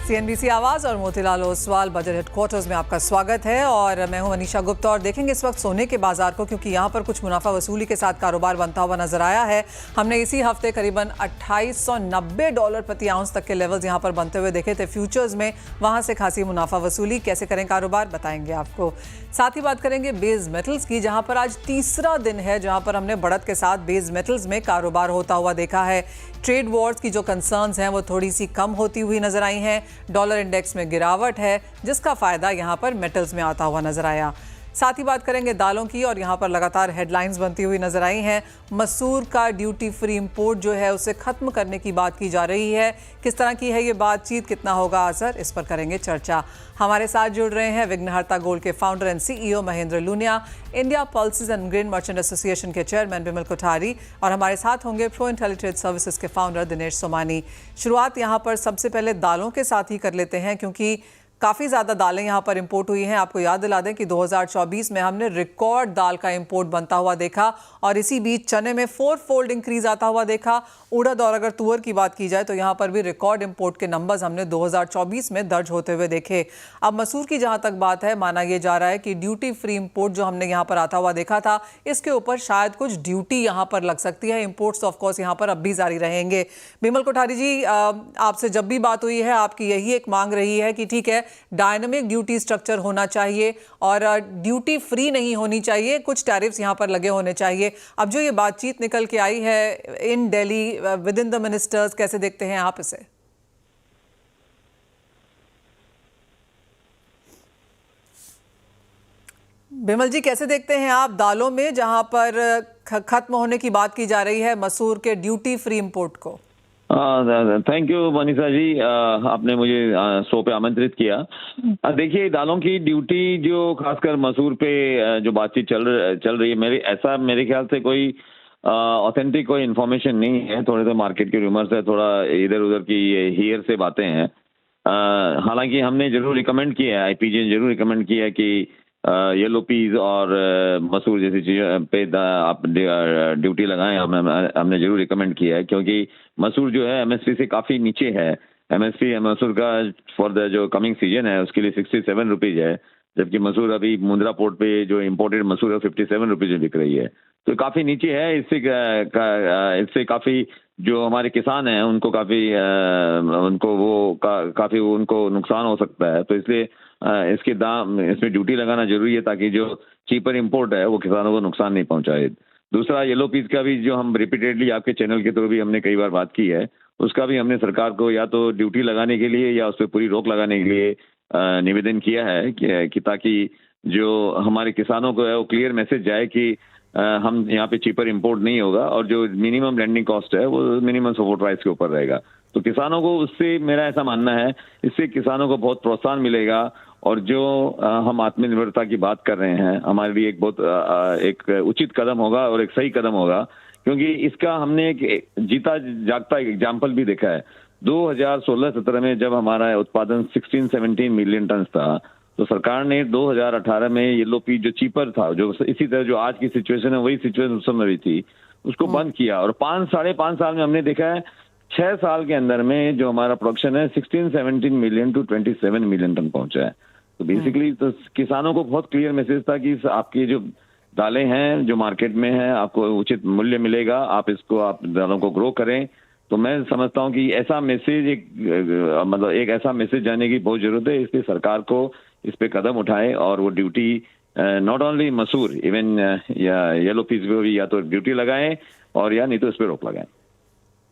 CNBC आवाज और Motilal Oswal budget headquarters में आपका स्वागत है और मैं हूं अनीशा गुप्ता और देखेंगे इस वक्त सोने के बाजार को, क्योंकि यहां पर कुछ मुनाफा वसूली के साथ कारोबार बनता हुआ नजर आया है। हमने इसी हफ्ते करीबन $2890 प्रति आउंस तक के लेवल्स यहां पर बनते हुए देखे थे फ्यूचर्स में। वहां से खासी मुनाफा वसूली। कैसे करें कारोबार बताएंगे आपको। साथ ही बात करेंगे बेस मेटल्स की, जहां पर आज तीसरा दिन है जहां पर हमने बढ़त के साथ बेस मेटल्स में कारोबार होता हुआ देखा है। ट्रेड वॉर्स की जो कंसर्न्स हैं वो थोड़ी सी कम होती हुई नजर आई हैं। डॉलर इंडेक्स में गिरावट है जिसका फायदा यहां पर मेटल्स में आता हुआ नजर आया। साथ ही बात करेंगे दालों की और यहां पर लगातार हेडलाइंस बनती हुई नजर आई हैं। मसूर का ड्यूटी फ्री इंपोर्ट जो है उसे खत्म करने की बात की जा रही है। किस तरह की है ये बातचीत, कितना होगा असर, इस पर करेंगे चर्चा। हमारे साथ जुड़ रहे हैं विघ्नहर्ता गोल्ड के founder and CEO Mahendra Lunia, India pulses and grain merchant association के चेयरमैन बिमल कोठारी और हमारे साथ होंगे प्रो इंटेलिट्रेड सर्विसेज के फाउंडर दिनेश सोमानी। शुरुआत यहाँ पर सबसे पहले दालों के साथ ही कर लेते हैं, क्योंकि काफ़ी ज़्यादा दालें यहाँ पर इंपोर्ट हुई हैं। आपको याद दिला दें कि 2024 में हमने रिकॉर्ड दाल का इंपोर्ट बनता हुआ देखा और इसी बीच चने में 4-फोल्ड इंक्रीज आता हुआ देखा। उड़द और अगर तुअर की बात की जाए तो यहाँ पर भी रिकॉर्ड इंपोर्ट के नंबर्स हमने 2024 में दर्ज होते हुए देखे। अब मसूर की जहाँ तक बात है, माना यह जा रहा है कि ड्यूटी फ्री इंपोर्ट जो हमने यहाँ पर आता हुआ देखा था, इसके ऊपर शायद कुछ ड्यूटी यहाँ पर लग सकती है। इंपोर्ट्स ऑफकोर्स यहाँ पर अब भी जारी रहेंगे। बिमल कोठारी जी, आपसे जब भी बात हुई है आपकी यही एक मांग रही है कि ठीक है, डायनामिक ड्यूटी स्ट्रक्चर होना चाहिए और ड्यूटी फ्री नहीं होनी चाहिए, कुछ टैरिफ्स यहाँ पर लगे होने चाहिए। अब जो ये बातचीत निकल के आई है in Delhi within the ministers, कैसे देखते हैं आप इसे? बिमल जी, कैसे देखते हैं आप दालों में जहां पर खत्म होने की बात की जा रही है मसूर के ड्यूटी फ्री इंपोर्ट को? थैंक यू मनीषा जी, आपने मुझे शो पे आमंत्रित किया। देखिए, दालों की ड्यूटी जो खासकर मसूर पे जो बातचीत चल रही है, मेरे ख्याल से कोई ऑथेंटिक कोई इन्फॉर्मेशन नहीं है। थोड़े से मार्केट के रूमर्स है, थोड़ा इधर उधर की हियर से बातें हैं। हालांकि हमने जरूर रिकमेंड किया है, आईपीजी ने जरूर रिकमेंड किया है कि येलो पीज और मसूर जैसी चीज़ों पे आप ड्यूटी लगाएं। हमने जरूर रिकमेंड किया है, क्योंकि मसूर जो है एमएसपी से काफ़ी नीचे है। एमएसपी मसूर का फॉर द जो कमिंग सीजन है उसके लिए 67 रुपीज़ है, जबकि मसूर अभी मुंद्रा पोर्ट पे जो इम्पोर्टेड मसूर है 57 रुपीज़ में बिक रही है, तो काफ़ी नीचे है। इससे काफ़ी जो हमारे किसान हैं उनको काफ़ी उनको नुकसान हो सकता है। तो इसलिए इसके दाम, इसमें ड्यूटी लगाना जरूरी है ताकि जो चीपर इंपोर्ट है वो किसानों को नुकसान नहीं पहुंचाए। दूसरा, येलो पीस का भी जो हम रिपीटेडली आपके चैनल के थ्रू भी हमने कई बार बात की है, उसका भी हमने सरकार को या तो ड्यूटी लगाने के लिए या उस पर पूरी रोक लगाने के लिए निवेदन किया है कि ताकि जो हमारे किसानों को है वो क्लियर मैसेज जाए कि हम यहाँ पे चीपर इंपोर्ट नहीं होगा और जो मिनिमम लैंडिंग कॉस्ट है वो मिनिमम सपोर्ट प्राइस के ऊपर रहेगा। तो किसानों को उससे, मेरा ऐसा मानना है, इससे किसानों को बहुत प्रोत्साहन मिलेगा और जो हम आत्मनिर्भरता की बात कर रहे हैं हमारे लिए एक बहुत एक उचित कदम होगा और एक सही कदम होगा, क्योंकि इसका हमने एक जीता जागता एग्जाम्पल भी देखा है। 2016-17 में जब हमारा उत्पादन 16-17 मिलियन टन था, तो सरकार ने 2018 में येलो पीस जो चीपर था, जो इसी तरह जो आज की सिचुएशन है वही सिचुएशन उस समय भी थी, उसको बंद किया। और 5-5.5 साल में हमने देखा है 6 साल के अंदर में जो हमारा प्रोडक्शन है 16-17 मिलियन टू 27 मिलियन टन पहुंचा है। तो बेसिकली तो किसानों को बहुत क्लियर मैसेज था कि आपकी जो दालें हैं जो मार्केट में हैं आपको उचित मूल्य मिलेगा, आप दालों को ग्रो करें। तो मैं समझता हूं कि ऐसा मैसेज एक ऐसा मैसेज जाने की बहुत जरूरत है। इसलिए सरकार को इस पे कदम उठाए और वो ड्यूटी नॉट ओनली मसूर, इवन या येलो पीस पे भी या तो ड्यूटी लगाएं और या नहीं तो इस पे रोक लगाएं।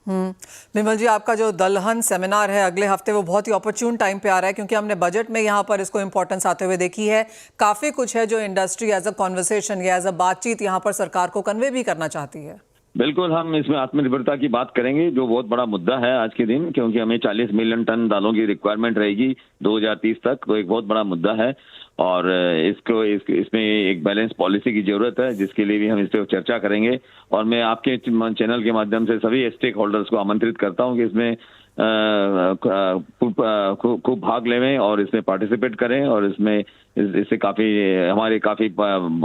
बिमल जी, आपका जो दलहन सेमिनार है अगले हफ्ते, वो बहुत ही अपॉर्चून टाइम पे आ रहा है, क्योंकि हमने बजट में यहाँ पर इसको इंपॉर्टेंस आते हुए देखी है। काफी कुछ है जो इंडस्ट्री एज अ कॉन्वर्सेशन या एज अ बातचीत यहाँ पर सरकार को कन्वे भी करना चाहती है। बिल्कुल, हम इसमें आत्मनिर्भरता की बात करेंगे जो बहुत बड़ा मुद्दा है आज के दिन, क्योंकि हमें 40 मिलियन टन दालों की रिक्वायरमेंट रहेगी 2030 तक, तो एक बहुत बड़ा मुद्दा है और इसमें एक बैलेंस पॉलिसी की जरूरत है, जिसके लिए भी हम इस पर चर्चा करेंगे। और मैं आपके चैनल के माध्यम से सभी स्टेक होल्डर्स को आमंत्रित करता हूं कि इसमें खूब भाग लें और इसमें पार्टिसिपेट करें। और इससे काफी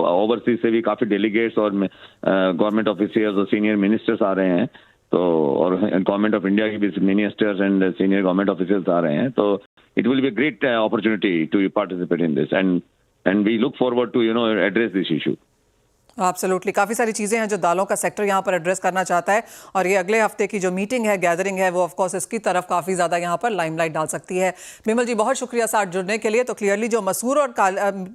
ओवरसीज से भी काफी डेलीगेट्स और गवर्नमेंट ऑफिसर्स और सीनियर मिनिस्टर्स आ रहे हैं। तो और गवर्नमेंट ऑफ इंडिया की भी ministers and senior government officers आ रहे हैं, तो it will be a great opportunity to participate in this and we look forward to address this issue. Absolutely, काफ़ी सारी चीज़ें हैं जो दालों का सेक्टर यहाँ पर एड्रेस करना चाहता है और ये अगले हफ्ते की जो मीटिंग है, गैदरिंग है, वो ऑफ कोर्स इसकी तरफ काफ़ी ज़्यादा यहाँ पर लाइमलाइट डाल सकती है। बिमल जी, बहुत शुक्रिया साथ जुड़ने के लिए। तो क्लियरली जो मसूर और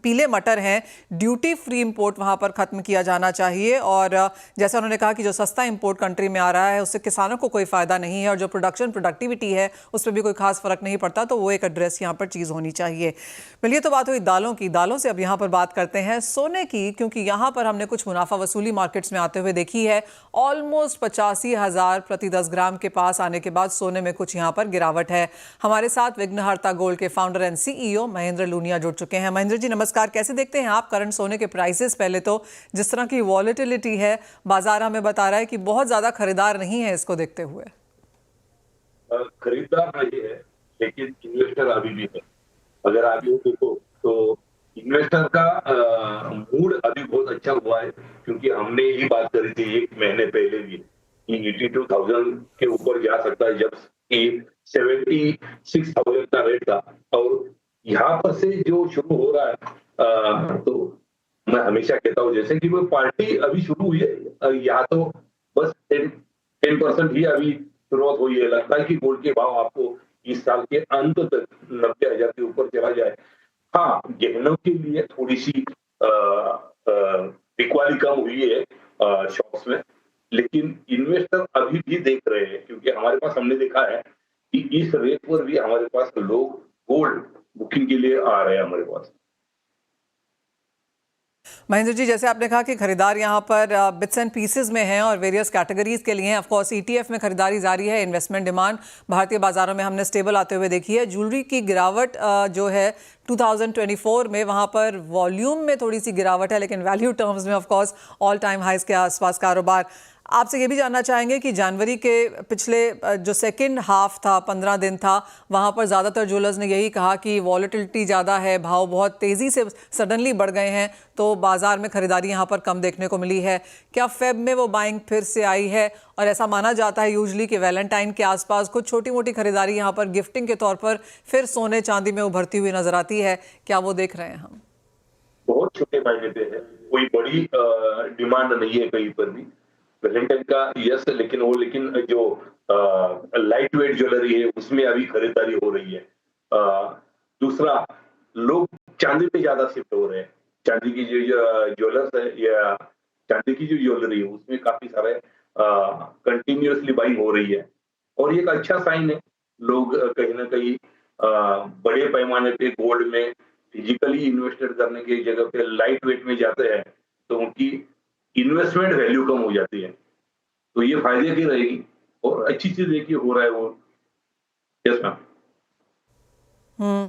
पीले मटर हैं, ड्यूटी फ्री इंपोर्ट वहाँ पर ख़त्म किया जाना चाहिए और जैसे उन्होंने कहा कि जो सस्ता इंपोर्ट कंट्री में आ रहा है उससे किसानों को कोई फ़ायदा नहीं है और जो प्रोडक्टिविटी है उस पर भी कोई खास फ़र्क नहीं पड़ता, तो वो एक एड्रेस यहाँ पर चीज़ होनी चाहिए। चलिए, तो बात हुई दालों की। दालों से अब यहाँ पर बात करते हैं सोने की, क्योंकि यहाँ पर हमने कुछ मुनाफा वसूली मार्केट्स में आते हुए देखी है। ऑलमोस्ट 85,000 प्रति 10 ग्राम के पास आने के बाद सोने में कुछ यहाँ पर गिरावट है। हमारे साथ विघ्नहर्ता गोल्ड के founder and CEO Mahendra Lunia जुड़ चुके हैं। महेंद्र जी नमस्कार, कैसे देखते हैं आप करंट सोने के प्राइसेस? पहले तो जिस तरह की वॉलेटिलिटी है, बाजार हमें बता रहा है कि बहुत ज्यादा खरीदार नहीं है इसको देखते हुए। खरीदार नहीं है, लेकिन इन्वेस्टर अभी भी है। अगर आप ये देखो तो इन्वेस्टर का मूड अभी बहुत अच्छा हुआ है, क्योंकि हमने ये बात करी थी 1 महीने पहले भी कि 82,000 के ऊपर जा सकता है, जब कि 76,000 का रेट था। और यहाँ पर से जो शुरू हो रहा है, तो मैं हमेशा कहता हूँ जैसे कि वो पार्टी अभी शुरू हुई है, यहाँ तो बस 10% ही अभी शुरुआत हुई है। लगता है कि गोल्ड के भाव आपको इस साल के अंत तक 90,000 के ऊपर चला जाए। हाँ, गहनों के लिए थोड़ी सी बिकवाली कम हुई है शॉप्स में, लेकिन इन्वेस्टर अभी भी देख रहे हैं, क्योंकि हमारे पास हमने देखा है कि इस रेट पर भी हमारे पास लोग गोल्ड बुकिंग के लिए आ रहे हैं हमारे पास। महेंद्र जी, जैसे आपने कहा कि खरीदार यहाँ पर बिट्स एंड पीसेस में हैं और वेरियस कैटेगरीज के लिए हैं। ऑफ कोर्स ईटीएफ में खरीदारी जारी है, इन्वेस्टमेंट डिमांड भारतीय बाजारों में हमने स्टेबल आते हुए देखी है। ज्वेलरी की गिरावट जो है 2024 में वहाँ पर वॉल्यूम में थोड़ी सी गिरावट है, लेकिन वैल्यू टर्म्स में of course all time highs के आसपास कारोबार। आपसे ये भी जानना चाहेंगे कि जनवरी के पिछले जो सेकंड हाफ था, 15 दिन था, वहाँ पर ज़्यादातर ज्वेलर्स ने यही कहा कि वॉलेटिलिटी ज़्यादा है, भाव बहुत तेज़ी से सडनली बढ़ गए हैं, तो बाज़ार में ख़रीदारी यहाँ पर कम देखने को मिली है। क्या फेब में वो बाइंग फिर से आई है? और ऐसा माना जाता है यूजली कि वैलेंटाइन के आसपास कुछ छोटी मोटी खरीदारी यहाँ पर गिफ्टिंग के तौर पर फिर सोने चांदी में उभरती हुई नजर आती है। क्या वो देख रहे हैं हम? बहुत छोटे फायदे पे है, कोई बड़ी डिमांड नहीं है कहीं पर भी। वैलेंटाइन का यस, लेकिन जो लाइट वेट ज्वेलरी है उसमें अभी खरीदारी हो रही है। दूसरा, लोग चांदी पे ज्यादा शिफ्ट हो रहे हैं। चांदी की जो ज्वेलर्स है या चांदी की जो ज्वेलरी है उसमें काफी सारे कंटिन्यूअसली बाइंग हो रही है, और ये एक अच्छा साइन है। लोग कहीं ना कहीं बड़े पैमाने पे गोल्ड में फिजिकली इन्वेस्टेड करने की जगह पे लाइट वेट में जाते हैं, तो उनकी इन्वेस्टमेंट वैल्यू कम हो जाती है। तो ये फायदे की रहेगी और अच्छी चीज देखिए हो रहा है वो। Yes ma'am.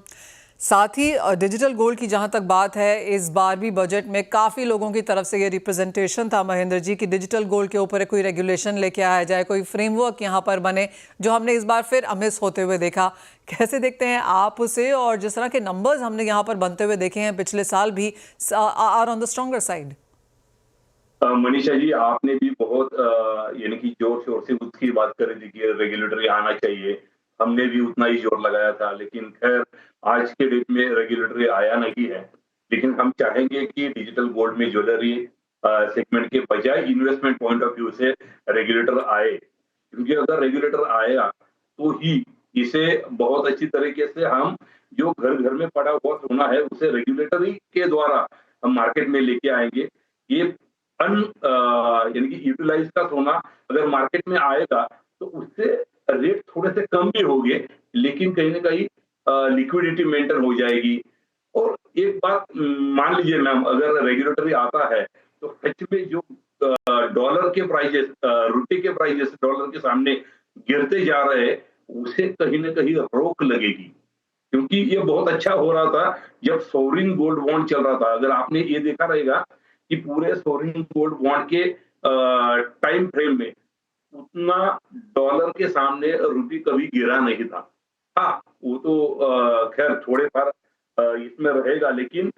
साथ ही डिजिटल गोल्ड की जहां तक बात है, इस बार भी बजट में काफ़ी लोगों की तरफ से ये रिप्रेजेंटेशन था महेंद्र जी कि डिजिटल गोल्ड के ऊपर कोई रेगुलेशन लेके आया जाए, कोई फ्रेमवर्क यहाँ पर बने, जो हमने इस बार फिर अमिस होते हुए देखा। कैसे देखते हैं आप उसे? और जिस तरह के नंबर्स हमने यहाँ पर बनते हुए देखे हैं पिछले साल भी, are on the stronger side. Manisha ji, आपने भी बहुत यानी कि जोर शोर से उसकी बात कर रही थी कि रेगुलेटरी आना चाहिए। हमने भी उतना ही जोर लगाया था, लेकिन खैर आज के डेट में रेगुलेटरी आया नहीं है। लेकिन हम चाहेंगे कि डिजिटल गोल्ड में ज्वेलरी सेगमेंट के बजाय इन्वेस्टमेंट पॉइंट ऑफ व्यू से रेगुलेटर आए, क्योंकि अगर रेगुलेटर आएगा तो ही इसे बहुत अच्छी तरीके से हम जो घर घर में पड़ा हुआ सोना है उसे रेगुलेटरी के द्वारा हम मार्केट में लेके आएंगे। ये यानी कि यूटिलाइज का सोना अगर मार्केट में आएगा तो उससे रेट थोड़े से कम भी होंगे, लेकिन कहीं ना कहीं लिक्विडिटी मेंटेन हो जाएगी। और एक बात मान लीजिए मैम, अगर रेगुलेटरी आता है तो सच में जो डॉलर के प्राइजेस, रुपए के प्राइजेस डॉलर के सामने गिरते जा रहे हैं, उसे कहीं ना कहीं रोक लगेगी। क्योंकि ये बहुत अच्छा हो रहा था जब सोवरिन गोल्ड बॉन्ड चल रहा था। अगर आपने ये देखा रहेगा कि पूरे सोवरिन गोल्ड बॉन्ड के टाइम फ्रेम में उतना डॉलर के सामने रुपये कभी गिरा नहीं था। हाँ, वो तो खैर थोड़े फार इसमें रहेगा, लेकिन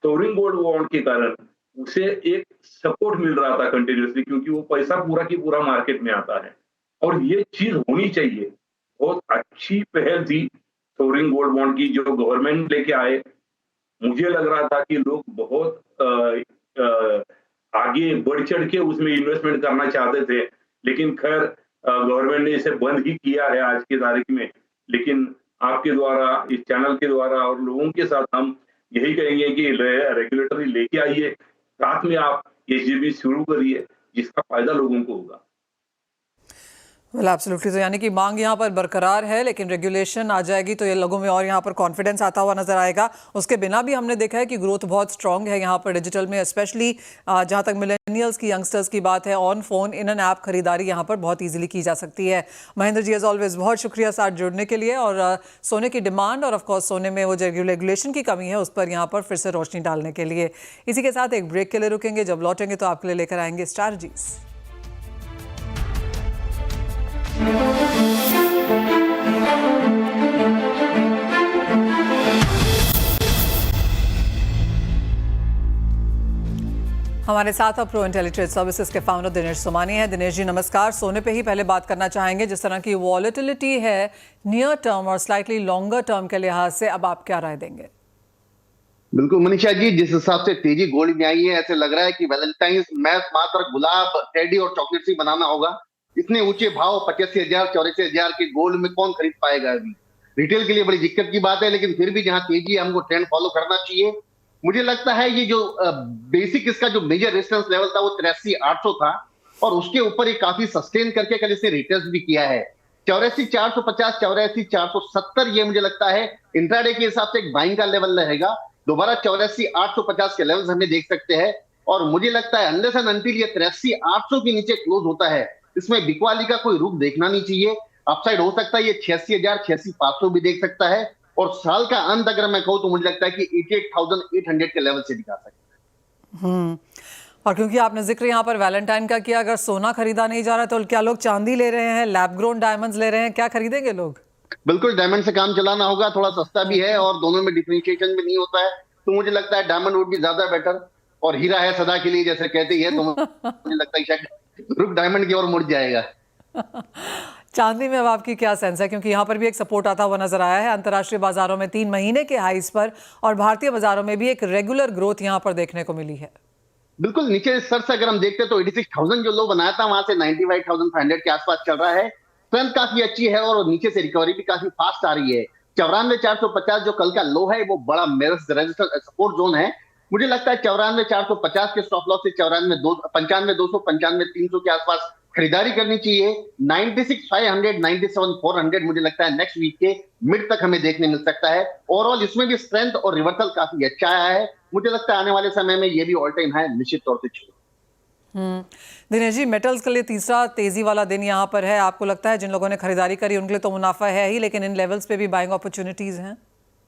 सोवरिन गोल्ड बॉन्ड के कारण उसे एक सपोर्ट मिल रहा था कंटिन्यूसली, क्योंकि वो पैसा पूरा की पूरा मार्केट में आता है। और ये चीज होनी चाहिए। बहुत अच्छी पहल थी सोवरिन गोल्ड बॉन्ड की जो गवर्नमेंट लेके आए। मुझे लग रहा था कि लोग बहुत आगे बढ़ चढ़ के उसमें इन्वेस्टमेंट करना चाहते थे, लेकिन खैर गवर्नमेंट ने इसे बंद ही किया है आज की तारीख में। लेकिन आपके द्वारा, इस चैनल के द्वारा और लोगों के साथ हम यही कहेंगे कि रेगुलेटरी लेके आइए, साथ में आप एसजीबी शुरू करिए, जिसका फायदा लोगों को होगा। वेल एब्सोल्युटली, तो यानी कि मांग यहाँ पर बरकरार है, लेकिन रेगुलेशन आ जाएगी तो ये लोगों में और यहाँ पर कॉन्फिडेंस आता हुआ नजर आएगा। उसके बिना भी हमने देखा है कि ग्रोथ बहुत स्ट्रांग है यहाँ पर डिजिटल में, स्पेशली जहाँ तक मिलेनियल्स की, यंगस्टर्स की बात है, on phone in an app खरीदारी यहाँ पर बहुत ईजिली की जा सकती है। महेंद्र जी, एज ऑलवेज बहुत शुक्रिया साथ जुड़ने के लिए, और सोने की डिमांड और ऑफकोर्स सोने में वो जो रेगुलेशन की कमी है उस पर यहाँ पर फिर से रोशनी डालने के लिए। इसी के साथ एक ब्रेक के लिए रुकेंगे, जब लौटेंगे तो आपके लिए लेकर आएंगे स्ट्रैटेजीज। हमारे साथ अब प्रो इंटेलिजेंस सर्विसेज के फाउंडर दिनेश सोमानी हैं। दिनेश जी नमस्कार। सोने पे ही पहले बात करना चाहेंगे, जिस तरह की वॉलेटिलिटी है नियर टर्म और स्लाइटली लॉन्गर टर्म के लिहाज से, अब आप क्या राय देंगे? बिल्कुल मनीषा जी, जिस हिसाब से तेजी गोल्ड में आई है, ऐसे लग रहा है कि वैलेंटाइंस मात्र गुलाब, टेडी और चॉकलेट ही बनाना होगा। इतने ऊंचे भाव 85,000 84,000 के गोल्ड में कौन खरीद पाएगा? अभी रिटेल के लिए बड़ी दिक्कत की बात है, लेकिन फिर भी जहां तेजी है हमको ट्रेंड फॉलो करना चाहिए। मुझे लगता है ये जो बेसिक इसका जो मेजर रेजिस्टेंस लेवल था वो 83,800 था, और उसके ऊपर ये काफी सस्टेन करके कल इसने रिटेस्ट भी किया है। 84,450 84,470 ये मुझे लगता है इंट्राडे के हिसाब से एक बाइंग का लेवल रहेगा। दोबारा 84,850 के लेवल्स हमें देख सकते हैं, और मुझे लगता है अनलेस एंड अनटिल ये 83,800 के नीचे क्लोज होता है, इसमें बिकवाली का कोई रुख देखना नहीं चाहिए। अपसाइड हो सकता है ये 86,000 86,500 भी देख सकता है, और साल का अंत अगर मैं कहूं तो मुझे लगता है कि 88,800 के लेवल से दिखा सकता है। और क्योंकि आपने जिक्र यहाँ पर वैलेंटाइन का किया, अगर सोना खरीदा नहीं जा रहा तो क्या लोग चांदी ले रहे हैं, लैब ग्रोन डायमंड्स ले रहे हैं, क्या खरीदेंगे लोग? बिल्कुल डायमंड से काम चलाना होगा, थोड़ा सस्ता भी है और दोनों में डिफरेंशिएशन भी नहीं होता है, तो मुझे लगता है डायमंड वुड भी ज्यादा बेटर। और हीरा है सदा के लिए जैसे कहते ही है, तो मुझे लगता है शायद रुख डायमंड की ओर मुड़ जाएगा। चांदी में अब आपकी क्या सेंस है, क्योंकि यहाँ पर भी एक सपोर्ट आता हुआ नजर आया है अंतर्राष्ट्रीय बाजारों में 3 महीने के हाईस पर, और भारतीय बाजारों में भी एक रेगुलर ग्रोथ यहाँ पर देखने को मिली है। बिल्कुल नीचे सर से अगर हम देखते तो 86,000 जो लो बनाया था वहां से 95,500 के आसपास चल रहा है। स्ट्रेंथ काफी अच्छी है और नीचे से रिकवरी भी काफी फास्ट आ रही है। 94,450 जो कल का लो है वो बड़ा रेजिस्टेंस सपोर्ट जोन है। मुझे लगता है 94,450 के स्टॉप लॉस से 95,200 95,300 के आसपास खरीदारी करनी चाहिए। 96,500 97,400 मुझे लगता है नेक्स्ट वीक के मिड तक हमें देखने मिल सकता है। ओवरऑल इसमें भी स्ट्रेंथ और रिवर्सल काफी अच्छा आया है। मुझे लगता है आने वाले समय में ये भी ऑल टाइम हाई निश्चित तौर से छूएगा। दिनेश जी, मेटल्स के लिए तीसरा तेजी वाला दिन यहाँ पर है। आपको लगता है जिन लोगों ने खरीदारी करी उनके लिए तो मुनाफा है ही, लेकिन इन लेवल्स पे भी बाइंग अपॉर्चुनिटीज हैं?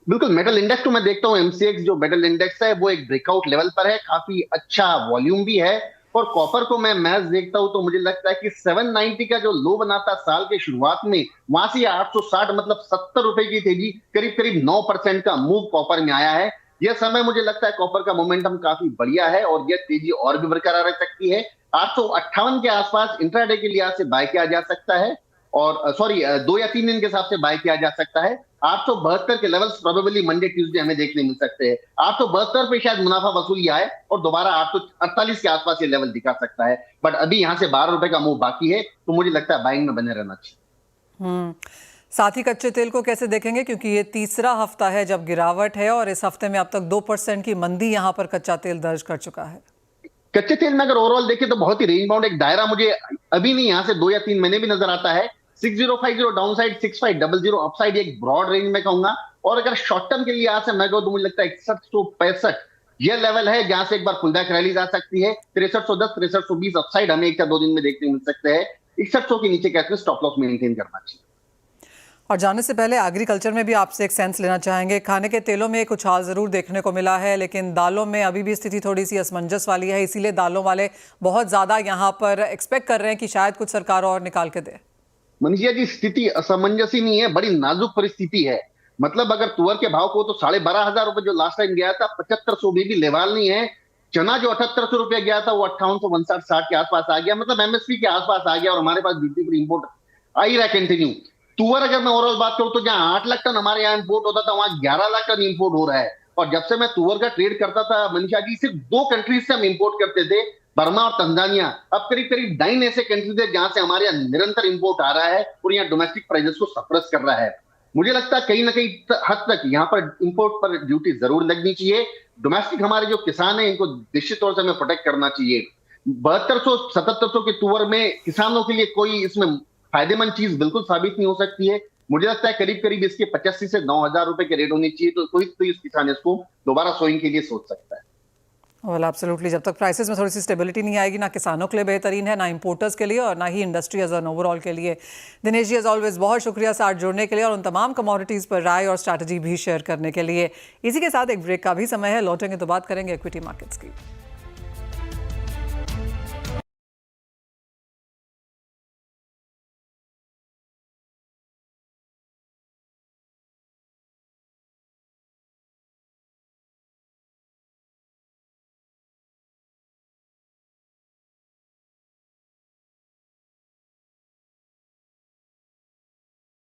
बिल्कुल, मेटल इंडेक्स तो मैं देखता हूँ एमसीएक्स जो मेटल इंडेक्स है वो एक ब्रेकआउट लेवल पर है, काफी अच्छा वॉल्यूम भी है। और कॉपर को मैं मैच देखता हूं तो मुझे लगता है कि 790 का जो लो बना था साल के शुरुआत में, वहां से 860 मतलब 70 रुपए की तेजी, करीब करीब 9% का मूव कॉपर में आया है। यह समय मुझे लगता है कॉपर का मोमेंटम काफी बढ़िया है और यह तेजी और भी बरकरार रह सकती है। 858 के आसपास इंट्राडे के लिहाज से बाय किया जा सकता है, और 2 या 3 दिन के हिसाब से बाय किया जा सकता है। 872 के लेवल्स प्रोबेबली मंडे ट्यूसडे हमें देखने मिल सकते हैं। 872 पे शायद मुनाफा वसूली आए और दोबारा 848 के आसपास ये लेवल दिखा सकता है, बट अभी यहां से 12 रुपए का मूव बाकी है, तो मुझे लगता है बाइंग में बने रहना चाहिए। साथ ही कच्चे तेल को कैसे देखेंगे, क्योंकि ये तीसरा हफ्ता है जब गिरावट है और इस हफ्ते में अब तक 2% की मंदी यहाँ पर कच्चा तेल दर्ज कर चुका है। कच्चे तेल में अगर ओवरऑल देखें तो बहुत ही रेंज बाउंड एक दायरा मुझे अभी नहीं, यहाँ से 2 या 3 महीने भी नजर आता है। 6050 डाउनसाइड, 6500 अपसाइड, एक ब्रॉड रेंज में कहूंगा। और अगर शॉर्ट टर्म के लिए यहाँ से मैं कहूँ तो मुझे लगता है 6165 ये लेवल है जहां से एक बार पुलबैक रैली आ सकती है। 6310 6320 अपसाइड हमें 1 या 2 दिन में देखने मिल सकते हैं। 6100 के नीचे कैसे स्टॉप लॉस मेंटेन करना चाहिए। और जाने से पहले एग्रीकल्चर में भी आपसे एक सेंस लेना चाहेंगे। खाने के तेलों में एक उछाल जरूर देखने को मिला है, लेकिन दालों में अभी भी स्थिति थोड़ी सी असमंजस वाली है, इसीलिए दालों वाले बहुत ज्यादा यहाँ पर एक्सपेक्ट कर रहे हैं कि शायद कुछ सरकार और निकाल के दे। मनीषा जी, स्थिति असमंजस ही नहीं है, बड़ी नाजुक परिस्थिति है। मतलब अगर तुअर के भाव को तो 12,500 रुपए जो लास्ट टाइम गया था 7500 भी लेवल नहीं है। चना जो 7800 रुपया गया था वो 5859 60 के आसपास आ गया, मतलब एमएसपी के आसपास आ गया, और हमारे पास ड्यूटी फ्री इंपोर्ट आई रहा कंटिन्यू। तुअर अगर मैं ओवरऑल बात करूं तो जहां 8 लाख टन हमारे यहाँ इंपोर्ट होता था वहां 11 लाख टन इंपोर्ट हो रहा है। और जब से मैं तुअर का ट्रेड करता था मनीषा जी, सिर्फ 2 कंट्रीज से हम इंपोर्ट करते थे, बर्मा और तंजानिया। अब करीब करीब 9 ऐसे कंट्रीज है जहां से हमारे यहाँ निरंतर इंपोर्ट आ रहा है और यहाँ डोमेस्टिक प्राइसेस को सप्रेस कर रहा है। मुझे लगता है कहीं ना कहीं हद तक यहाँ पर इंपोर्ट पर ड्यूटी जरूर लगनी चाहिए। डोमेस्टिक हमारे जो किसान हैं इनको निश्चित तौर से हमें प्रोटेक्ट करना चाहिए। 7200-7700 के तुअर में किसानों के लिए कोई इसमें फायदेमंद चीज बिल्कुल साबित नहीं हो सकती है। मुझे लगता है करीब करीब इसके 85 से 9,000 रुपए के रेट होने चाहिए, तो कोई तो इस किसान इसको दोबारा सोइंग के लिए सोच सकता है। वेल एब्सोल्युटली, जब तक प्राइसेस में थोड़ी सी स्टेबिलिटी नहीं आएगी, ना किसानों के लिए बेहतरीन है, ना इंपोर्टर्स के लिए और ना ही इंडस्ट्री एज एन ओवरऑल के लिए। दिनेश जी एज ऑलवेज बहुत शुक्रिया साथ जुड़ने के लिए और उन तमाम कमोडिटीज़ पर राय और स्ट्रैटेजी भी शेयर करने के लिए। इसी के साथ एक ब्रेक का भी समय है, लौटेंगे तो बात करेंगे इक्विटी मार्केट्स की।